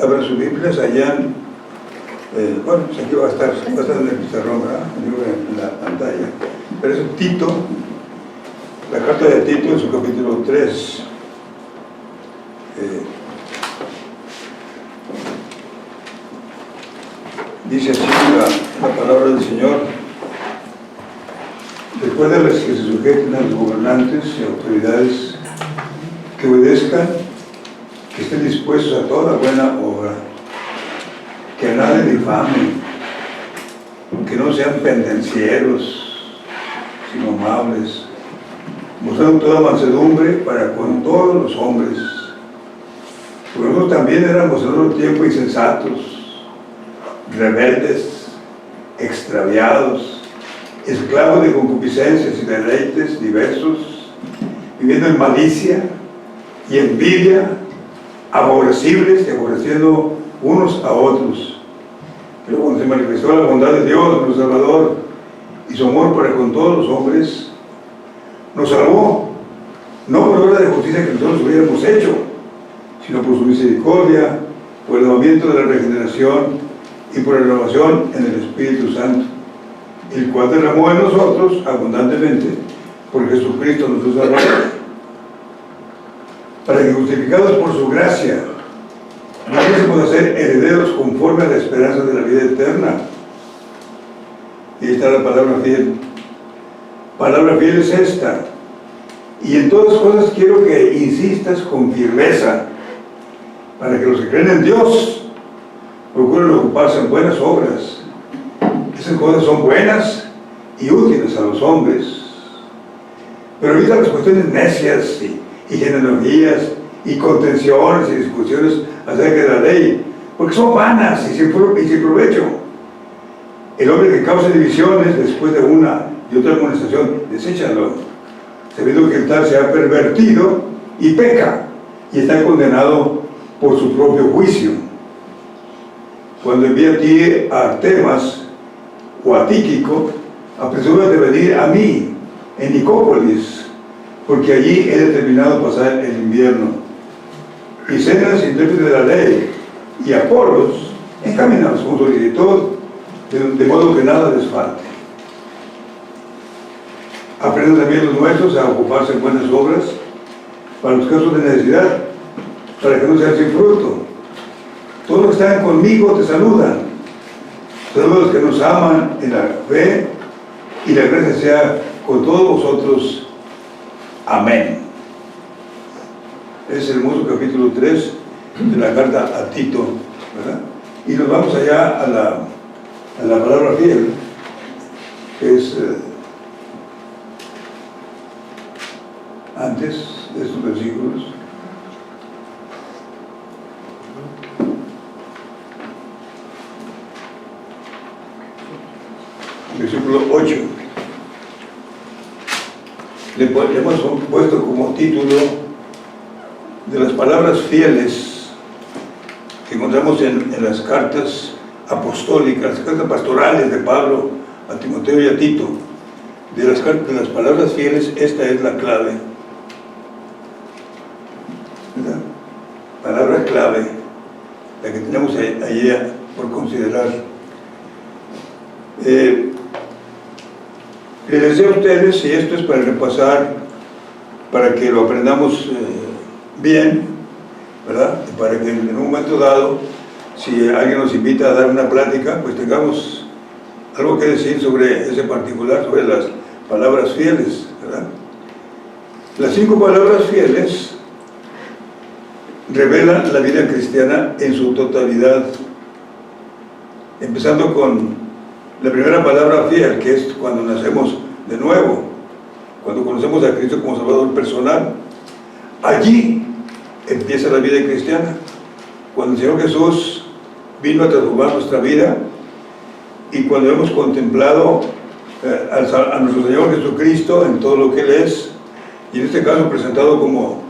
Abran sus Biblias allá. Bueno, pues aquí va a estar en el pizarrón, ¿verdad? En la pantalla. Pero es Tito, la carta de Tito en su capítulo 3. Dice así la palabra del Señor: recuérdales que se sujeten a los gobernantes y autoridades, que obedezcan, que estén dispuestos a toda buena obra, que a nadie difamen, que no sean pendencieros, sino amables, mostrando toda mansedumbre para con todos los hombres. Porque nosotros también éramos en otro tiempo insensatos, rebeldes, extraviados, esclavos de concupiscencias y deleites diversos, viviendo en malicia y envidia, aborrecibles y aborreciendo unos a otros. Pero cuando se manifestó la bondad de Dios, nuestro Salvador, y su amor para con todos los hombres, nos salvó, no por obra de justicia que nosotros hubiéramos hecho, sino por su misericordia, por el lavamiento de la regeneración y por la renovación en el Espíritu Santo, el cual derramó en nosotros abundantemente por Jesucristo nuestro Salvador, para que, justificados por su gracia, pudiésemos ser herederos conforme a la esperanza de la vida eterna. Y ahí está la palabra fiel. Palabra fiel es esta: y en todas cosas quiero que insistas con firmeza, para que los que creen en Dios procuren ocuparse en buenas obras. Esas cosas son buenas y útiles a los hombres. Pero evita las cuestiones necias y genealogías y contenciones y discusiones acerca de la ley, porque son vanas y sin provecho. El hombre que causa divisiones después de una y otra amonestación, deséchalo, sabiendo que el tal se ha pervertido y peca y está condenado por su propio juicio. Cuando envíe a ti a Artemas o a Tíquico, apresúrate de venir a mí en Nicópolis, porque allí he determinado pasar el invierno. Y Zenas, intérprete de la ley, y Apolos, encaminados con solicitud, de modo que nada les falte. Aprendan también los nuestros a ocuparse en buenas obras, para los casos de necesidad, para que no sean sin fruto. Todos los que están conmigo te saludan. Saludos a los que nos aman en la fe, y la gracia sea con todos vosotros. Amén. Es el hermoso capítulo 3 de la carta a Tito, ¿verdad? Y nos vamos allá a la palabra fiel, que es antes de estos versículos. Versículo 8. Le hemos puesto como título de las palabras fieles que encontramos en las cartas apostólicas, las cartas pastorales de Pablo a Timoteo y a Tito. De las palabras fieles, esta es la clave, ¿verdad? Palabra clave, la que tenemos allí por considerar. Les deseo a ustedes, y esto es para repasar, para que lo aprendamos bien, ¿verdad? Y para que en un momento dado, si alguien nos invita a dar una plática, pues tengamos algo que decir sobre ese particular, sobre las palabras fieles, ¿verdad? Las 5 palabras fieles revelan la vida cristiana en su totalidad, empezando con la primera palabra fiel, que es cuando nacemos de nuevo, cuando conocemos a Cristo como Salvador personal. Allí empieza la vida cristiana, cuando el Señor Jesús vino a transformar nuestra vida, y cuando hemos contemplado a nuestro Señor Jesucristo en todo lo que Él es, y en este caso presentado como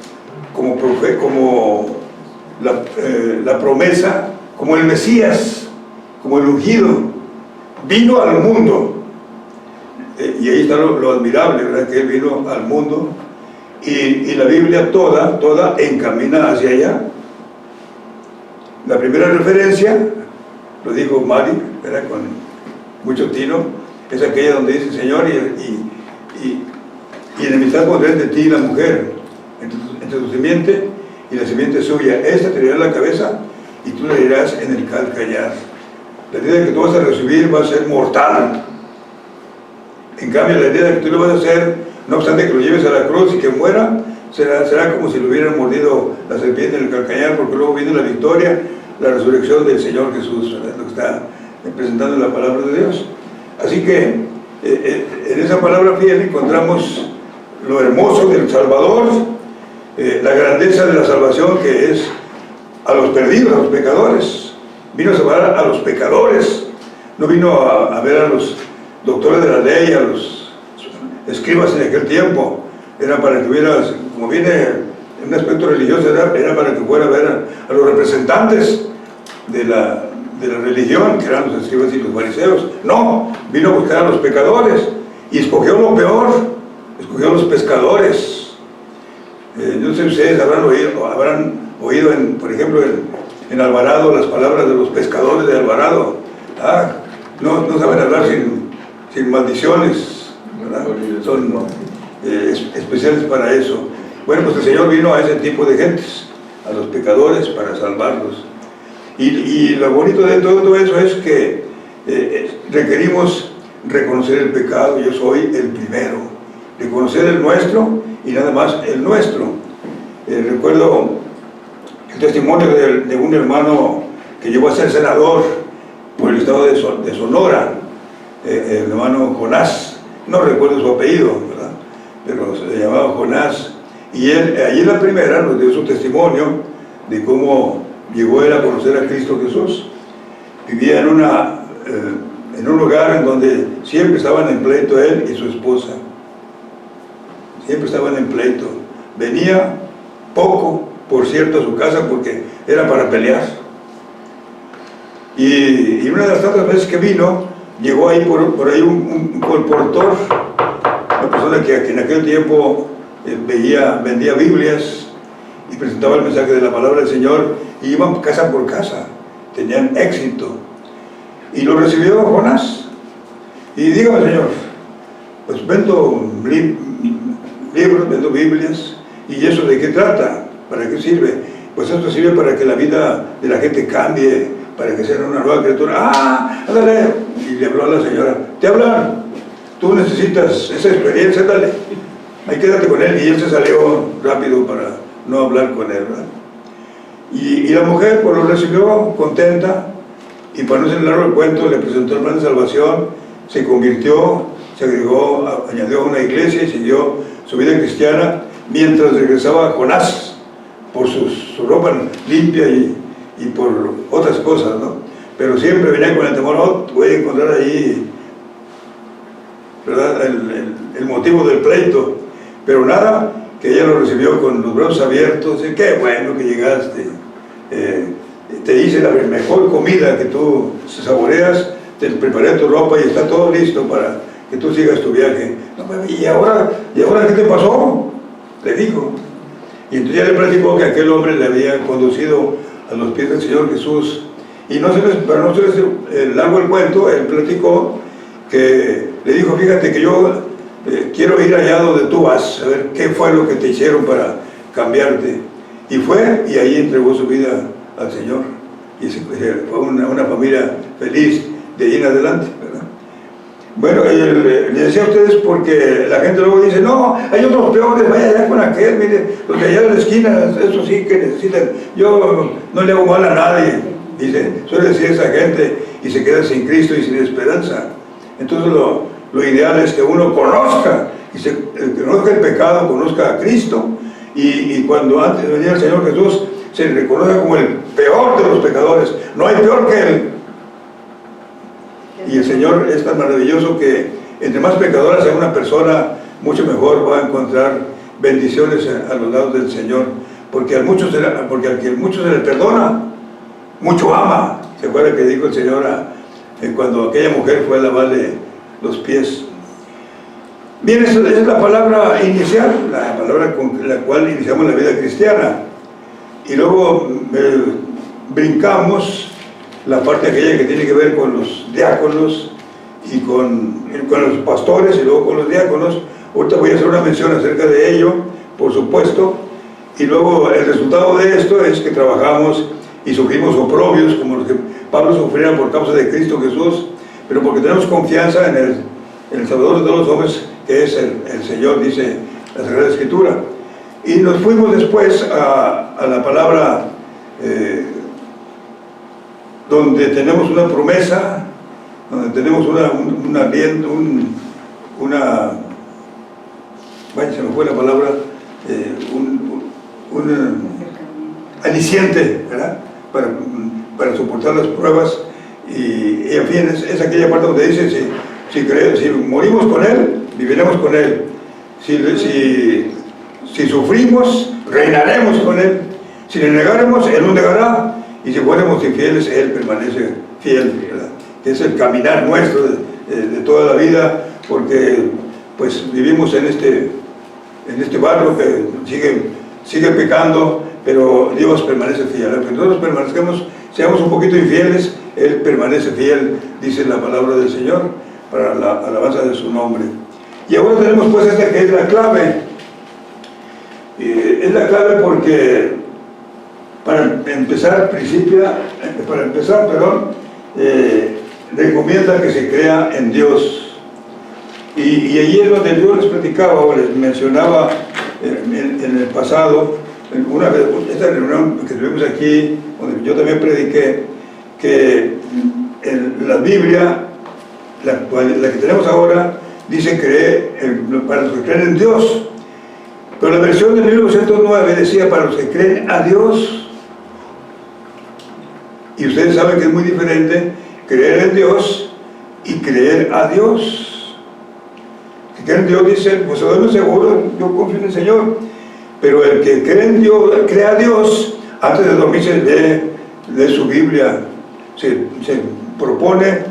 la promesa, como el Mesías, como el ungido. Vino al mundo, y ahí está lo admirable, ¿verdad? Que Él vino al mundo y la Biblia toda encamina hacia allá. La primera referencia, lo dijo Mari, ¿verdad?, con mucho tino, es aquella donde dice: Señor, y enemistad pondré entre ti y la mujer, entre tu simiente y la simiente suya. Esta te herirá la cabeza y tú le herirás en el calcañar. La herida que tú vas a recibir va a ser mortal. En cambio, la herida que tú le vas a hacer, no obstante que lo lleves a la cruz y que muera, será como si lo hubieran mordido la serpiente en el calcañar, porque luego viene la victoria, la resurrección del Señor Jesús, ¿verdad?, lo que está presentando la palabra de Dios. Así que en esa palabra fiel encontramos lo hermoso del Salvador, la grandeza de la salvación, que es a los perdidos, a los pecadores. Vino a salvar a los pecadores, no vino a ver a los doctores de la ley, a los escribas en aquel tiempo. Era para que hubiera, como viene en un aspecto religioso, era para que fuera a ver a los representantes de la religión, que eran los escribas y los fariseos. No, vino a buscar a los pecadores y escogió lo peor, escogió a los pescadores. Yo no sé si ustedes habrán oído por ejemplo, en Alvarado, las palabras de los pescadores de Alvarado. No saben hablar sin maldiciones, ¿verdad? Son especiales para eso. Bueno, pues el Señor vino a ese tipo de gentes, a los pecadores, para salvarlos. Y lo bonito de todo eso es que requerimos reconocer el pecado. Yo soy el primero, reconocer el nuestro y nada más el nuestro. Recuerdo el testimonio de un hermano que llegó a ser senador por el estado de Sonora, el hermano Jonás, no recuerdo su apellido, ¿verdad?, pero se llamaba Jonás, y él, allí en la primera, nos dio su testimonio de cómo llegó él a conocer a Cristo Jesús. Vivía en un lugar en donde siempre estaban en pleito él y su esposa, siempre estaban en pleito. Venía poco, por cierto, a su casa porque era para pelear. Y una de las tantas veces que vino, llegó ahí por ahí un colportor, una persona que en aquel tiempo vendía Biblias y presentaba el mensaje de la palabra del Señor, y iban casa por casa, tenían éxito. Y lo recibió Jonás. Y dígame: Señor, pues vendo libros, vendo Biblias, ¿y eso de qué trata? ¿Para qué sirve? Pues esto sirve para que la vida de la gente cambie, para que sea una nueva criatura. Ándale. Y le habló a la señora: te hablan, tú necesitas esa experiencia, dale, ahí quédate con él. Y él se salió rápido para no hablar con él, ¿verdad? Y la mujer pues lo recibió contenta, y para no ser largo el cuento, le presentó el plan de salvación, se convirtió, se añadió a una iglesia y siguió su vida cristiana, mientras regresaba a Jonás por su ropa limpia y por otras cosas, ¿no? Pero siempre venía con el temor: voy a encontrar ahí, ¿verdad?, el motivo del pleito. Pero nada, que ella lo recibió con los brazos abiertos. Y qué bueno que llegaste, te hice la mejor comida que tú saboreas, te preparé tu ropa y está todo listo para que tú sigas tu viaje. ¿Y ahora qué te pasó?, le dijo. Y entonces ya le platicó que aquel hombre le había conducido a los pies del Señor Jesús. Y para no ser largo el cuento, él platicó que le dijo: fíjate que yo quiero ir allá donde tú vas, a ver qué fue lo que te hicieron para cambiarte. Y fue, y ahí entregó su vida al Señor. Y fue una familia feliz de ahí en adelante, ¿verdad? Bueno, le decía a ustedes porque la gente luego dice: no, hay otros peores, vaya allá con aquel, mire, los de allá de la esquina, eso sí que necesitan, yo no le hago mal a nadie, dice, suele decir esa gente, y se queda sin Cristo y sin esperanza. Entonces lo ideal es que uno conozca el pecado, conozca a Cristo, y cuando antes de venir al Señor Jesús se le reconoce como el peor de los pecadores. No hay peor que Él. Y el Señor es tan maravilloso que entre más pecadora sea una persona, mucho mejor va a encontrar bendiciones a los lados del Señor, porque al que mucho se le perdona, mucho ama. ¿Se acuerda que dijo el Señor cuando aquella mujer fue a lavarle los pies? Bien, esa es la palabra inicial, la palabra con la cual iniciamos la vida cristiana. Y luego brincamos la parte aquella que tiene que ver con los diáconos y con los pastores y luego con los diáconos. Ahorita voy a hacer una mención acerca de ello, por supuesto. Y luego el resultado de esto es que trabajamos y sufrimos oprobios como los que Pablo sufriera por causa de Cristo Jesús, pero porque tenemos confianza en el Salvador de todos los hombres, que es el Señor, dice la Sagrada Escritura. Y nos fuimos después a la palabra donde tenemos una promesa, donde tenemos vaya, se me fue la palabra, un aliciente, ¿verdad? Para soportar las pruebas. Y en fin, es aquella parte donde dice, si morimos con Él, viviremos con Él. Si sufrimos, reinaremos con Él. Si le negaremos, Él nos negará. Y si fuéramos infieles, Él permanece fiel, ¿verdad? Que es el caminar nuestro de toda la vida, porque pues vivimos en este barro que sigue pecando, pero Dios permanece fiel. Aunque nosotros seamos un poquito infieles, Él permanece fiel, dice la palabra del Señor, para la alabanza de su nombre. Y ahora tenemos pues esta que es la clave. Es la clave porque para empezar, recomienda que se crea en Dios. Y allí es donde yo les platicaba o les mencionaba en el pasado, una vez, esta reunión que tuvimos aquí, donde yo también prediqué, que en la Biblia, la que tenemos ahora, dice para los que creen en Dios. Pero la versión de 1909 decía para los que creen a Dios. Y ustedes saben que es muy diferente creer en Dios y creer a Dios. Que cree en Dios dice, pues estoy seguro, yo confío en el Señor. Pero el que cree en Dios, cree a Dios, antes de dormirse lee su Biblia, se propone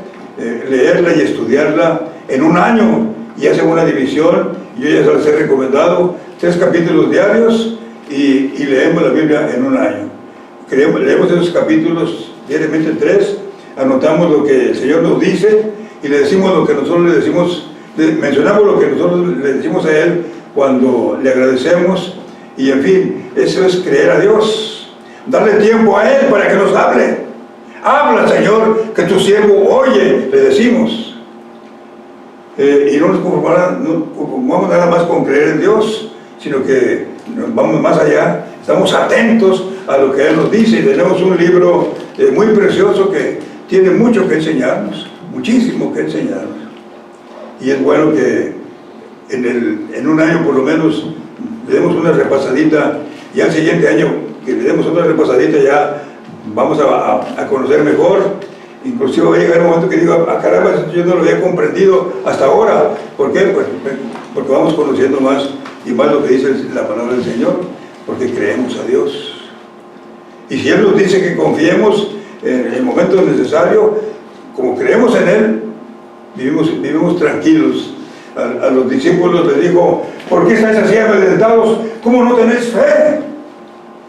leerla y estudiarla en un año y hace una división. Yo ya se las he recomendado, 3 capítulos diarios y leemos la Biblia en un año. Leemos esos capítulos diariamente 3, anotamos lo que el Señor nos dice y le decimos lo que nosotros le decimos, mencionamos lo que nosotros le decimos a Él cuando le agradecemos. Y en fin, eso es creer a Dios, darle tiempo a Él para que nos hable. Habla, Señor, que tu siervo oye, le decimos. Y no nos conformamos nada más con creer en Dios, sino que nos vamos más allá, estamos atentos a lo que Él nos dice. Y tenemos un libro muy precioso que tiene mucho que enseñarnos, muchísimo que enseñarnos. Y es bueno que en un año por lo menos le demos una repasadita, y al siguiente año que le demos otra repasadita ya vamos a conocer mejor. Inclusive va a llegar un momento que digo, caramba, yo no lo había comprendido hasta ahora. ¿Por qué? Pues porque vamos conociendo más y más lo que dice la palabra del Señor, porque creemos a Dios. Y si Él nos dice que confiemos en el momento necesario, como creemos en Él, vivimos tranquilos. A los discípulos les dijo, ¿por qué estáis así amedrentados? ¿Cómo no tenéis fe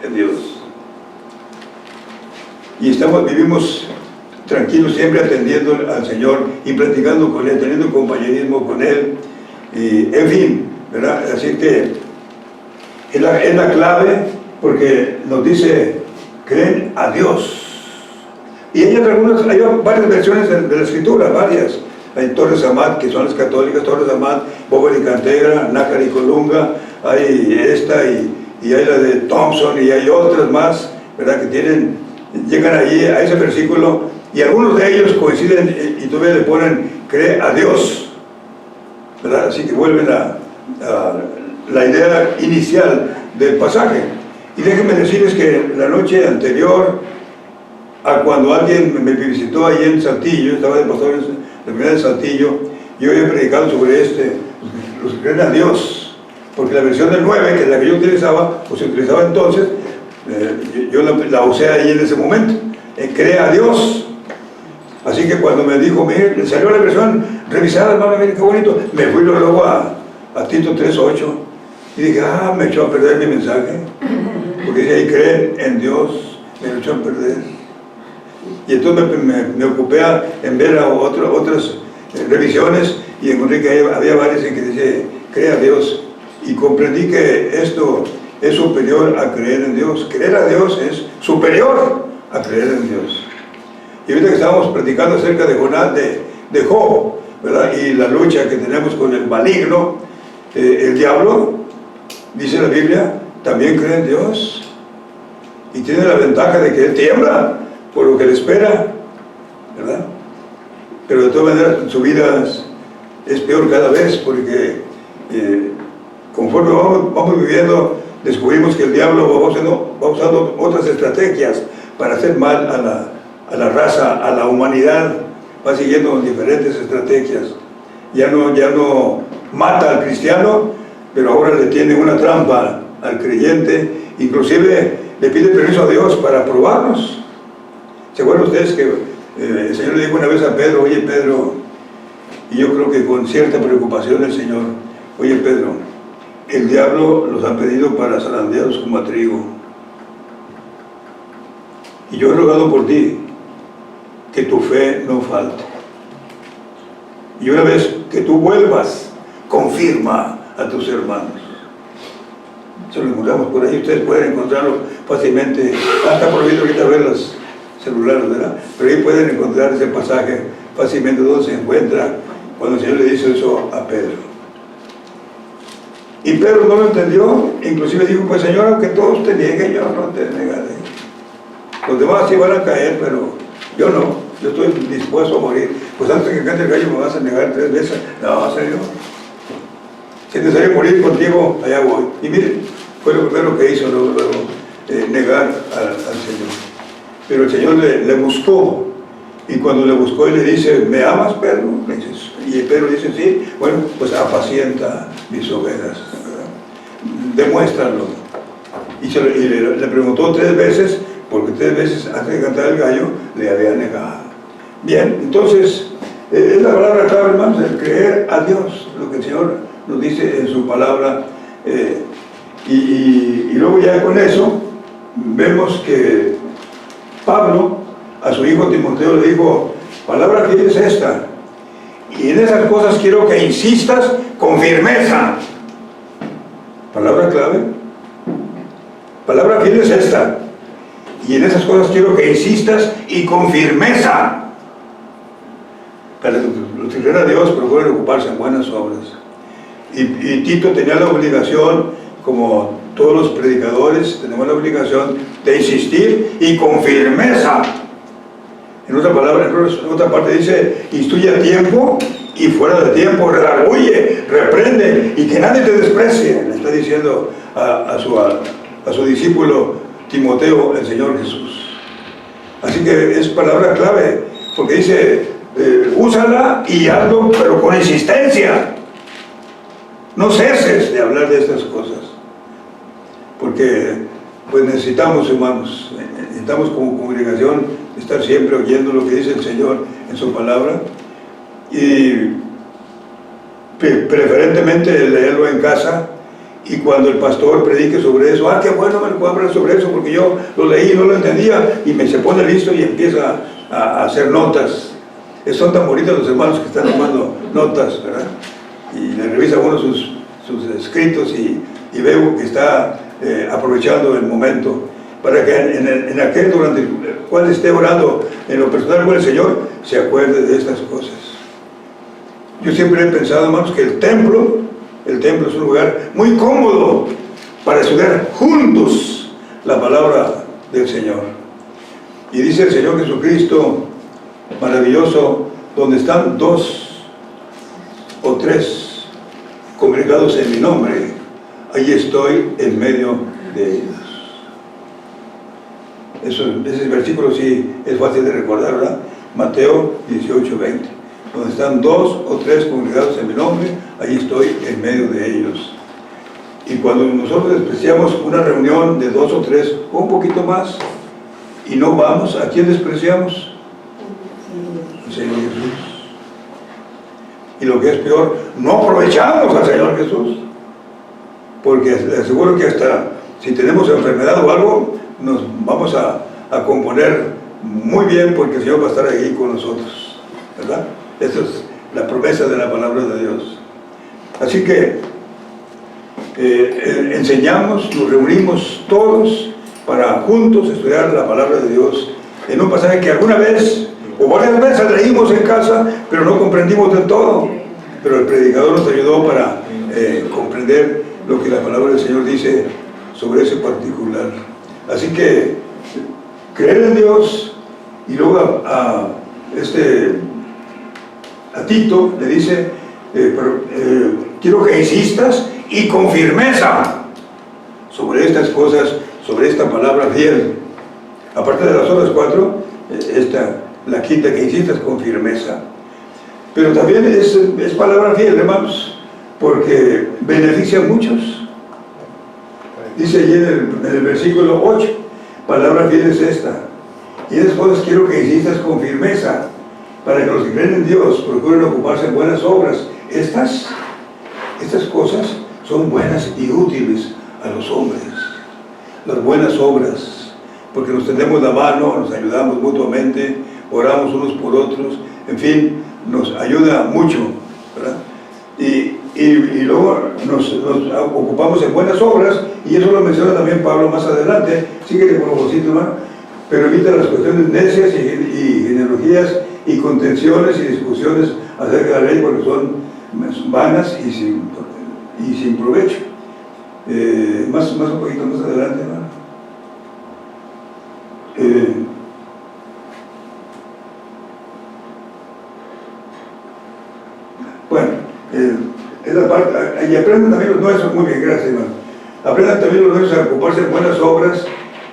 en Dios? Y vivimos tranquilos, siempre atendiendo al Señor y platicando con Él, teniendo compañerismo con Él. Y, en fin, ¿verdad? Así que es la clave, porque nos dice, creen a Dios. Y hay varias versiones de la Escritura, varias. Hay Torres Amat, que son las católicas, Torres Amat, Bóveda y Cantera, Nácar y Colunga, hay esta y hay la de Thompson y hay otras más, ¿verdad? Que llegan allí a ese versículo y algunos de ellos coinciden y todavía le ponen, cree a Dios, ¿verdad? Así que vuelven a la idea inicial del pasaje. Y déjenme decirles que la noche anterior a cuando alguien me visitó allí en Saltillo, estaba de pastor en la primera de Saltillo, yo había predicado sobre los que creen a Dios, porque la versión del 9, que es la que yo utilizaba, o se utilizaba entonces, yo la usé ahí en ese momento, cree a Dios. Así que cuando me dijo, mire, salió la versión revisada, hermano, mire qué bonito, me fui luego a Tito 3:8, Y dije, me echó a perder mi mensaje, porque dice ahí, creen en Dios, me lo echó a perder. Y entonces me ocupé en ver otras revisiones, y encontré que había varias en que dice, cree a Dios, y comprendí que esto es superior a creer en Dios. Creer a Dios es superior a creer en Dios. Y ahorita que estábamos platicando acerca de Jonás, de Job, ¿verdad? Y la lucha que tenemos con el maligno, el diablo, dice la Biblia, también cree en Dios, y tiene la ventaja de que él tiembla por lo que le espera, ¿verdad? Pero de todas maneras su vida es peor cada vez, porque conforme vamos viviendo, descubrimos que el diablo va usando otras estrategias para hacer mal a la raza, a la humanidad. Va siguiendo diferentes estrategias. Ya no mata al cristiano, pero ahora le tiene una trampa al creyente, inclusive le pide permiso a Dios para probarnos. ¿Se acuerdan ustedes que el Señor le dijo una vez a Pedro, oye Pedro, y yo creo que con cierta preocupación el Señor, oye Pedro, el diablo los ha pedido para zarandearlos como a trigo, y yo he rogado por ti que tu fe no falte, y una vez que tú vuelvas, confirma a tus hermanos. Se lo encontramos por ahí, ustedes pueden encontrarlo fácilmente. Está prohibido ahorita ver los celulares, ¿verdad? Pero ahí pueden encontrar ese pasaje fácilmente donde se encuentra cuando el Señor le dice eso a Pedro. Y Pedro no lo entendió, inclusive dijo, pues Señor, aunque todos te nieguen, yo no te negaré. Los demás sí van a caer, pero yo no, yo estoy dispuesto a morir. Pues antes que cante el gallo me vas a negar 3 veces. No, Señor, si es necesario morir contigo, allá voy. Y miren, fue lo primero que hizo, luego negar al Señor. Pero el Señor le buscó, y cuando le buscó y le dice, ¿me amas, Pedro? Y Pedro dice, sí. Bueno, pues apacienta mis ovejas, ¿verdad? Demuéstralo. Y le preguntó 3 veces, porque 3 veces antes de cantar el gallo le había negado. Bien, entonces es la palabra clave, hermanos, el creer a Dios, lo que el Señor nos dice en su palabra. Y luego ya con eso vemos que Pablo a su hijo Timoteo le dijo, palabra fiel es esta, y en esas cosas quiero que insistas con firmeza. Palabra clave, palabra fiel es esta, y en esas cosas quiero que insistas y con firmeza. Para los que creen a Dios procuren ocuparse en buenas obras. Y Tito tenía la obligación, como todos los predicadores, tenemos la obligación de insistir y con firmeza. En otra palabra, en otra parte dice, instruye a tiempo y fuera de tiempo, redarguye, reprende, y que nadie te desprecie. Le está diciendo a su discípulo Timoteo, el Señor Jesús. Así que es palabra clave, porque dice, úsala y hazlo, pero con insistencia. No ceses de hablar de estas cosas, porque pues necesitamos, hermanos, necesitamos como congregación estar siempre oyendo lo que dice el Señor en su palabra, y preferentemente leerlo en casa, y cuando el pastor predique sobre eso, qué bueno, me puedo hablar sobre eso, porque yo lo leí y no lo entendía, y se pone listo y empieza a hacer notas. Son tan bonitos los hermanos que están tomando notas, ¿verdad? Y le revisa uno sus escritos y veo que está aprovechando el momento para que en aquel durante el cual esté orando en lo personal con el Señor, se acuerde de estas cosas. Yo siempre he pensado, hermanos, que el templo es un lugar muy cómodo para estudiar juntos la palabra del Señor. Y dice el Señor Jesucristo, maravilloso, donde están 2 o 3 congregados en mi nombre, ahí estoy en medio de ellos. Ese versículo sí es fácil de recordar, ¿verdad? Mateo 18:20. Donde están 2 o 3 congregados en mi nombre, ahí estoy en medio de ellos. Y cuando nosotros despreciamos una reunión de 2 o 3, o un poquito más, y no vamos, ¿a quién despreciamos? Al Señor Jesús. Y lo que es peor, no aprovechamos al Señor Jesús. porque les aseguro que hasta si tenemos enfermedad o algo, nos vamos a componer muy bien, porque el Señor va a estar ahí con nosotros, ¿verdad? Esa es la promesa de la palabra de Dios. Así que enseñamos, nos reunimos todos para juntos estudiar la palabra de Dios en un pasaje que alguna vez o varias veces leímos en casa, pero no comprendimos del todo. Pero el predicador nos ayudó para comprender lo que la palabra del Señor dice sobre ese particular. Así que creer en Dios, y luego a Tito le dice, quiero que insistas y con firmeza sobre estas cosas, sobre esta palabra fiel. Aparte de las otras 4, la quinta, que insistas con firmeza. Pero también es palabra fiel, hermanos, porque beneficia a muchos. Dice allí en el versículo 8, palabra fiel es esta: y esas cosas quiero que insistas con firmeza, para que los que creen en Dios procuren ocuparse en buenas obras. Estas cosas son buenas y útiles a los hombres, las buenas obras, porque nos tendemos la mano, nos ayudamos mutuamente, oramos unos por otros, en fin, nos ayuda mucho, ¿verdad? Y luego nos ocupamos en buenas obras, y eso lo menciona también Pablo más adelante. Síguele con ojocito, hermano. Pero evita las cuestiones necias y genealogías y contenciones y discusiones acerca de la ley, porque son vanas y sin provecho. Más un poquito más adelante, hermano. Bueno, es la parte, y aprendan también los nuestros, muy bien, gracias, hermano. Aprendan también los nuestros a ocuparse en buenas obras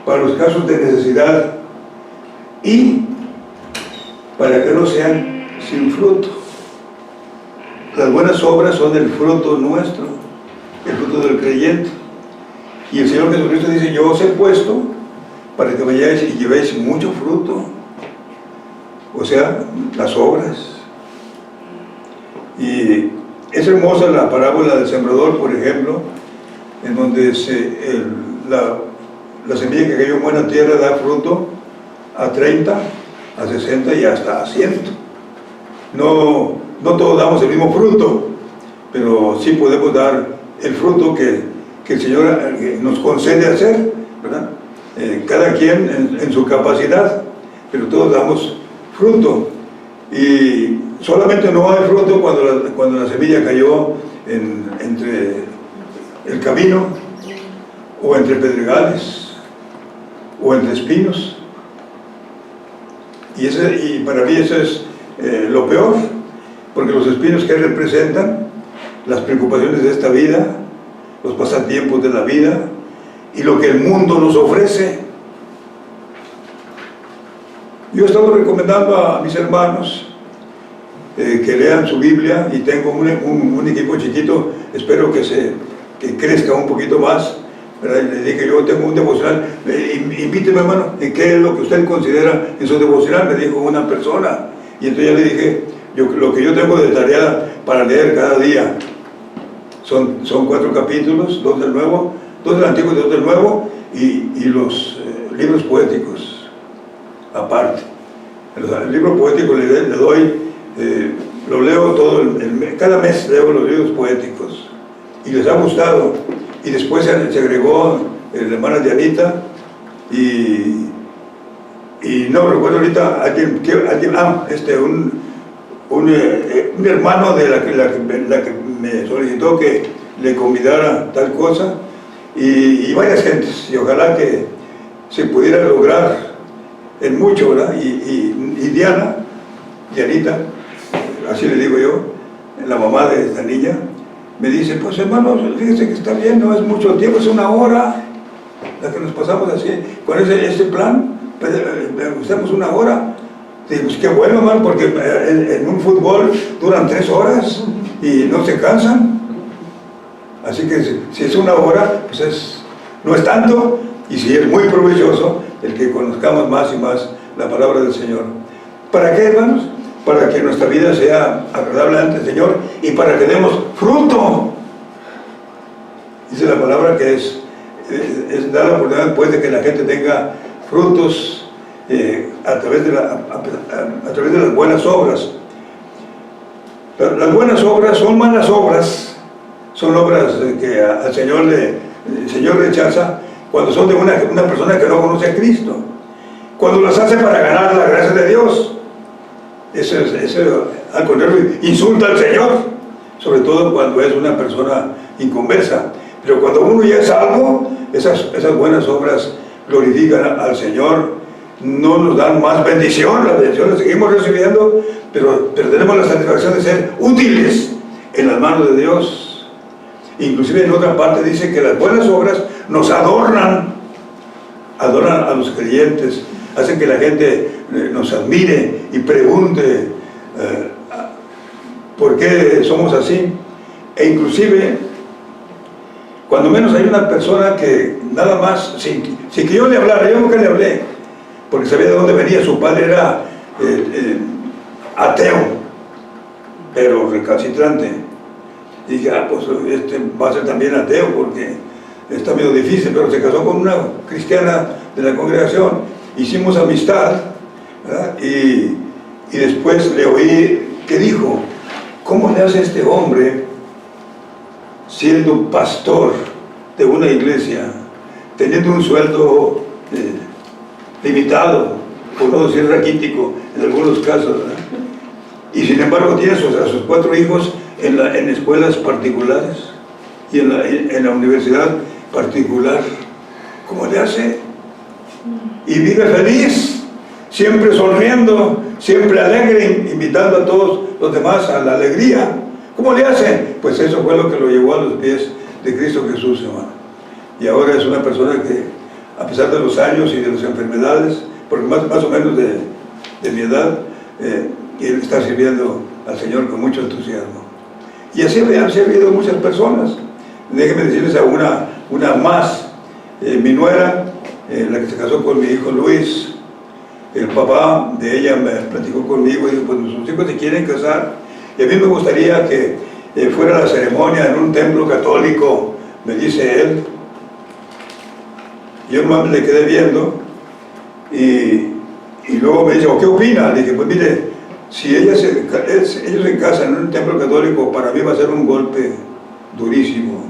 para los casos de necesidad y para que no sean sin fruto. Las buenas obras son el fruto nuestro, el fruto del creyente. Y el Señor Jesucristo dice: yo os he puesto para que vayáis y llevéis mucho fruto, o sea, las obras. Y es hermosa la parábola del sembrador, por ejemplo, en donde la semilla que cayó en buena tierra da fruto a 30, a 60 y hasta a 100. No todos damos el mismo fruto, pero sí podemos dar el fruto que el Señor nos concede hacer, ¿verdad? Cada quien en su capacidad, pero todos damos fruto. Y solamente no hay fruto cuando la semilla cayó entre el camino, o entre pedregales, o entre espinos. Y para mí eso es lo peor, porque los espinos, que representan las preocupaciones de esta vida, los pasatiempos de la vida y lo que el mundo nos ofrece. Yo he estado recomendando a mis hermanos que lean su Biblia, y tengo un equipo chiquito, espero que crezca un poquito más, ¿verdad? Le dije: yo tengo un devocional, invíteme, hermano, ¿qué es lo que usted considera en su devocional? Me dijo una persona, y entonces ya le dije: lo que yo tengo de tarea para leer cada día son 4 capítulos, 2 del Nuevo, 2 del Antiguo y 2 del Nuevo, y los libros poéticos aparte. El libro poético le doy, lo leo cada mes leo los libros poéticos, y les ha gustado. Y después se agregó la hermana Dianita, y no recuerdo ahorita un hermano de la que me solicitó que le convidara tal cosa, y varias gentes, y ojalá que se pudiera lograr en mucho, ¿verdad? Y Dianita, así le digo yo, la mamá de esta niña, me dice: pues hermano, fíjese que está bien, no es mucho tiempo, es 1 hora la que nos pasamos así, con ese plan, usamos 1 hora. Digo: pues qué bueno, hermano, porque en un fútbol duran 3 horas y no se cansan. Así que si es 1 hora, pues no es tanto, y sí es muy provechoso el que conozcamos más y más la palabra del Señor. ¿Para qué, hermanos? Para que nuestra vida sea agradable ante el Señor, y para que demos fruto. Dice la palabra que es dar la oportunidad pues de que la gente tenga frutos a través de las buenas obras. Las buenas obras son malas obras, son obras que al Señor el Señor rechaza cuando son de una persona que no conoce a Cristo, cuando las hace para ganar la gracia de Dios. Eso al contrario, insulta al Señor, sobre todo cuando es una persona inconversa. Pero cuando uno ya es salvo, esas buenas obras glorifican al Señor, no nos dan más bendición, las bendiciones seguimos recibiendo, pero tenemos la satisfacción de ser útiles en las manos de Dios. Inclusive en otra parte dice que las buenas obras nos adornan a los creyentes, hacen que la gente nos admire y pregunte por qué somos así. E inclusive, cuando menos hay una persona que nada más, sin que yo le hablara, yo nunca le hablé, porque sabía de dónde venía. Su padre era ateo, pero recalcitrante. Y dije, pues este va a ser también ateo, porque está medio difícil, pero se casó con una cristiana de la congregación. Hicimos amistad, ¿verdad? Y después le oí que dijo, ¿cómo le hace este hombre, siendo pastor de una iglesia, teniendo un sueldo limitado, por no decir raquítico en algunos casos, ¿verdad? Y sin embargo tiene a sus 4 hijos en escuelas particulares y en la universidad particular? ¿Cómo le hace? Y vive feliz, siempre sonriendo, siempre alegre, invitando a todos los demás a la alegría. ¿Cómo le hace? Pues eso fue lo que lo llevó a los pies de Cristo Jesús, hermano. Y ahora es una persona que, a pesar de los años y de las enfermedades, porque más o menos de mi edad, él está sirviendo al Señor con mucho entusiasmo. Y así han servido muchas personas. Déjenme decirles a una más. Mi nuera, la que se casó con mi hijo Luis, el papá de ella me platicó conmigo y dijo, pues nuestros hijos se quieren casar, y a mí me gustaría que fuera la ceremonia en un templo católico, me dice él. Yo nomás le quedé viendo y luego me dice, ¿qué opina? Le dije, pues mire, si ellos se casan en un templo católico, para mí va a ser un golpe durísimo.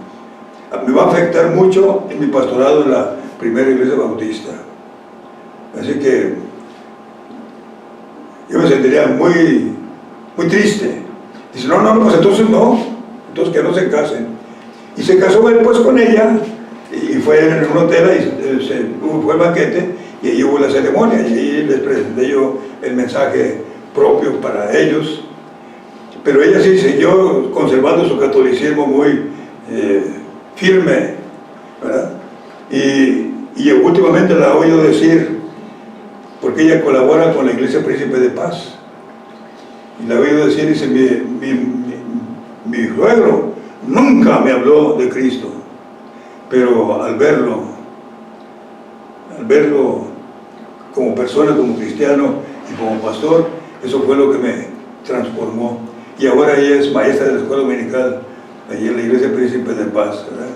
Me va a afectar mucho en mi pastorado en la primera iglesia bautista. Así que yo me sentiría muy, muy triste. Dice, no, pues entonces que no se casen. Y se casó él pues con ella, y fue en un hotel, y fue el banquete, y ahí hubo la ceremonia, y ahí les presenté yo el mensaje propio para ellos. Pero ella sí siguió conservando su catolicismo muy firme, ¿verdad? Y últimamente la he oído decir, porque ella colabora con la Iglesia Príncipe de Paz, y la he oído decir, dice, mi suegro nunca me habló de Cristo, pero al verlo como persona, como cristiano y como pastor, eso fue lo que me transformó. Y ahora ella es maestra de la escuela dominical allí en la Iglesia Príncipe de Paz, ¿verdad?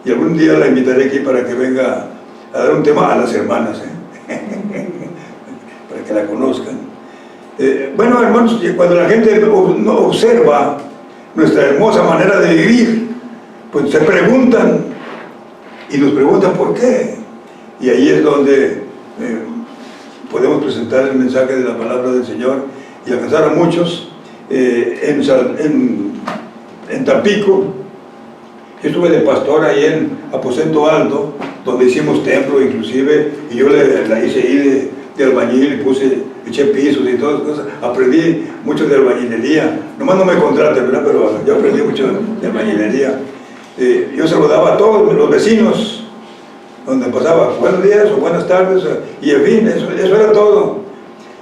Y algún día la invitaré aquí para que venga a dar un tema a las hermanas, para que la conozcan. Bueno, hermanos, cuando la gente observa nuestra hermosa manera de vivir, pues se preguntan, y nos preguntan por qué. Y ahí es donde podemos presentar el mensaje de la palabra del Señor y alcanzar a muchos. En Tampico, yo estuve de pastor ahí en Aposento Alto, donde hicimos templo inclusive, y yo la hice ahí de albañil, eché pisos y todas las cosas. Aprendí mucho de albañilería, nomás no me contraten, ¿verdad? Pero yo aprendí mucho de albañilería. Yo saludaba a todos los vecinos, donde pasaba buenos días o buenas tardes, y en fin, eso era todo.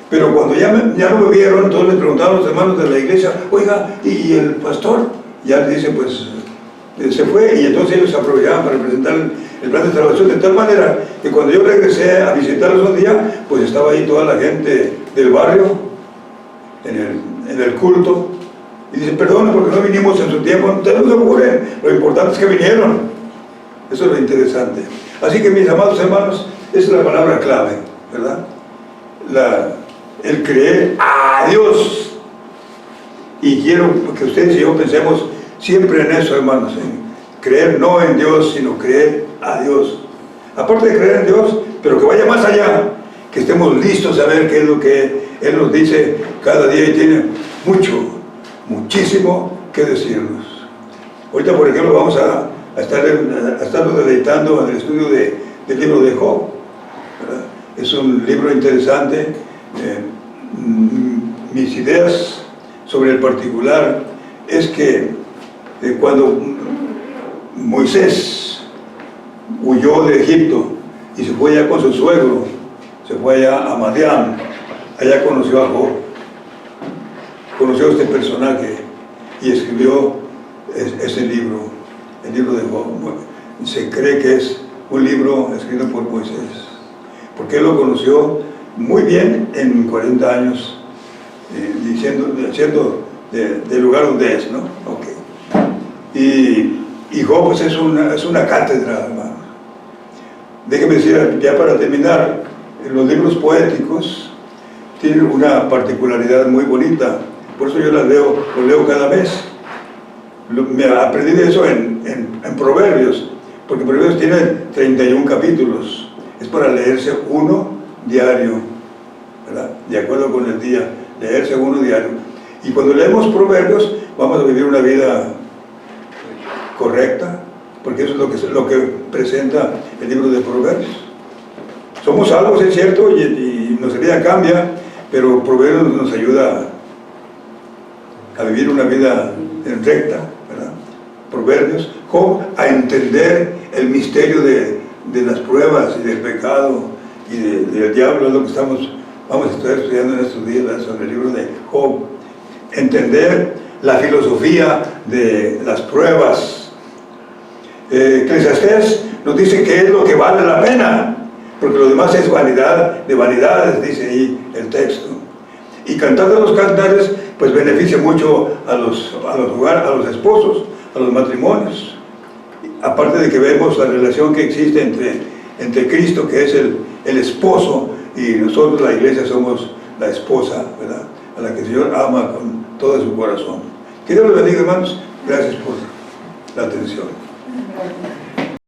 Pero cuando ya no me vieron, entonces les preguntaban los hermanos de la iglesia, oiga, ¿y el pastor? Ya les dice, pues, se fue, y entonces ellos aprovechaban para presentar el plan de salvación, de tal manera que cuando yo regresé a visitarlos un día, pues estaba ahí toda la gente del barrio, en el culto, Y dicen, perdona porque no vinimos en su tiempo. No se apuren, lo importante es que vinieron. Eso es lo interesante. Así que, mis amados hermanos, esa es la palabra clave, ¿verdad? El creer a Dios. Y quiero que ustedes y yo pensemos siempre en eso, hermanos, en creer no en Dios, sino creer a Dios. Aparte de creer en Dios, pero que vaya más allá, que estemos listos a ver qué es lo que Él nos dice cada día, y tiene muchísimo que decirnos. Ahorita, por ejemplo, vamos a estarnos deleitando en el estudio del libro de Job, ¿verdad? Es un libro interesante. Mis ideas sobre el particular es que cuando Moisés huyó de Egipto y se fue allá con su suegro, se fue allá a Madián, allá conoció a Job, conoció a este personaje y escribió ese libro, el libro de Job. Se cree que es un libro escrito por Moisés, porque él lo conoció muy bien en 40 años, siendo del lugar donde es, ¿no? Okay. Y Job, pues, es una cátedra, hermano. Déjeme decir, ya para terminar, los libros poéticos tienen una particularidad muy bonita, por eso yo los leo cada mes. Me aprendí de eso en Proverbios, porque Proverbios tiene 31 capítulos, es para leerse uno diario, ¿verdad? De acuerdo con el día, leerse uno diario. Y cuando leemos Proverbios, vamos a vivir una vida correcta, porque eso es lo que presenta el libro de Proverbios. Somos salvos, es cierto, y nuestra vida cambia, pero Proverbios nos ayuda a vivir una vida recta, ¿verdad? Proverbios, Job, a entender el misterio de las pruebas y del pecado y del diablo, es lo que vamos a estar estudiando en estos días sobre el libro de Job. Entender la filosofía de las pruebas. Eclesiastés nos dice que es lo que vale la pena, porque lo demás es vanidad de vanidades, dice ahí el texto. Y cantar de los cantares, pues beneficia mucho a los esposos, a los matrimonios. Aparte de que vemos la relación que existe entre Cristo, que es el esposo, y nosotros, la iglesia, somos la esposa, ¿verdad? A la que el Señor ama con todo su corazón. Que Dios los bendiga, hermanos. Gracias por la atención.